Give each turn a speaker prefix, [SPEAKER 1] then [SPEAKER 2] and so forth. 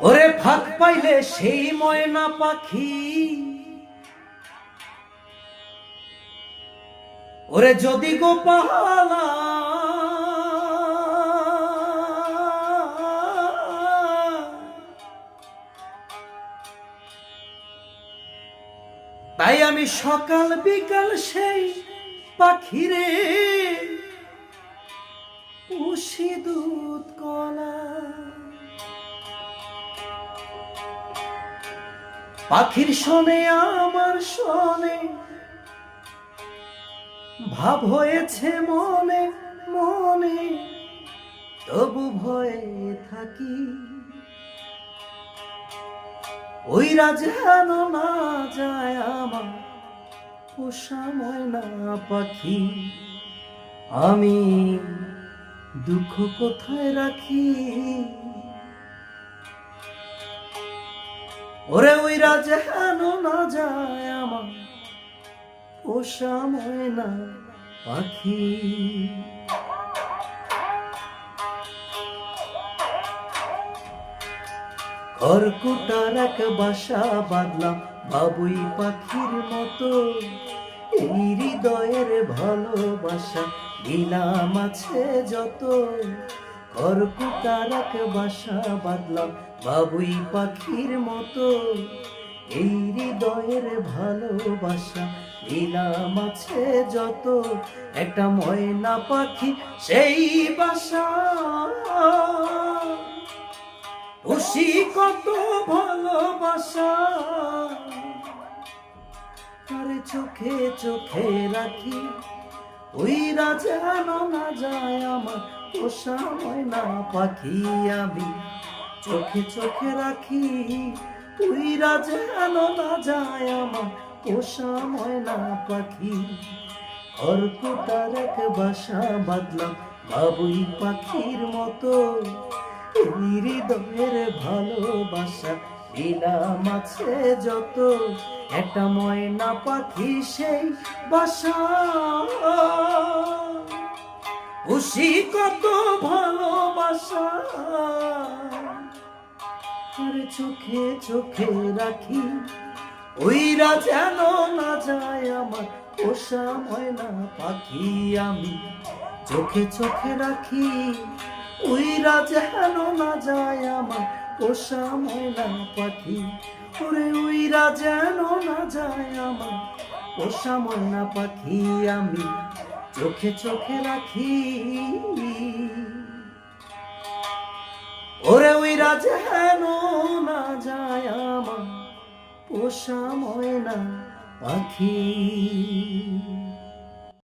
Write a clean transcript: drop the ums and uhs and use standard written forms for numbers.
[SPEAKER 1] ওরে ফাঁক পাইলে সেই ময়না পাখি ওরে যদি গোপালা তাই আমি সকাল বিকাল সেই পাখিরে পুষি দুধ কলা। পাখির শোনে আমার শোনে ভাব হয়েছে মনে মনে, তবু ভয়ে থাকি ওইরা যেন না যায় আমার পোষা ময়না পাখি। আমি দুঃখ কোথায় রাখি ওরে ওইরা যেন না যায় আমার পোষা ময়না পাখি। খড়কুটার এক বাসা বাঁধলাম বাবুই পাখির মতো, এই হৃদয়ের ভালোবাসা দিলাম আছে যত। খড়কুটার এক বাসা বাঁধলাম বাবুই পাখির মতো, এই হৃদয়ের ভালোবাসা দিলাম আছে যত। একটা ময়না পাখি সেই বাসা খুশি কত ভালোবাসা, আরে চোখে চোখে রাখি ওইরা যেন না যায় আমার পোষা ময়না পাখি। আমি চোখে চোখে রাখি ওইরা যেন না যায় আমার পোষা ময়না পাখি। খড়কুটার এক বাসা বাঁধলাম বাবুই পাখির মতো, হৃদয়ের ভালোবাসা দিলাম আছে যত। একটা ময়না পাখি সেই বাসা খুশি কত ভালোবাসা, আরে চোখে চোখে রাখি ওইরা যেন না যায় আমার পোষা ময়না পাখি। আমি চোখে চোখে রাখি ওইরা যেন না যায় আমার পোষা ময়না পাখি। ওরে ওইরা যেন না যায় আমার পোষা ময়না পাখি। আমি চোখে চোখে রাখি ওরে ওইরা যেন না যায় আমার পোষা ময়না পাখি।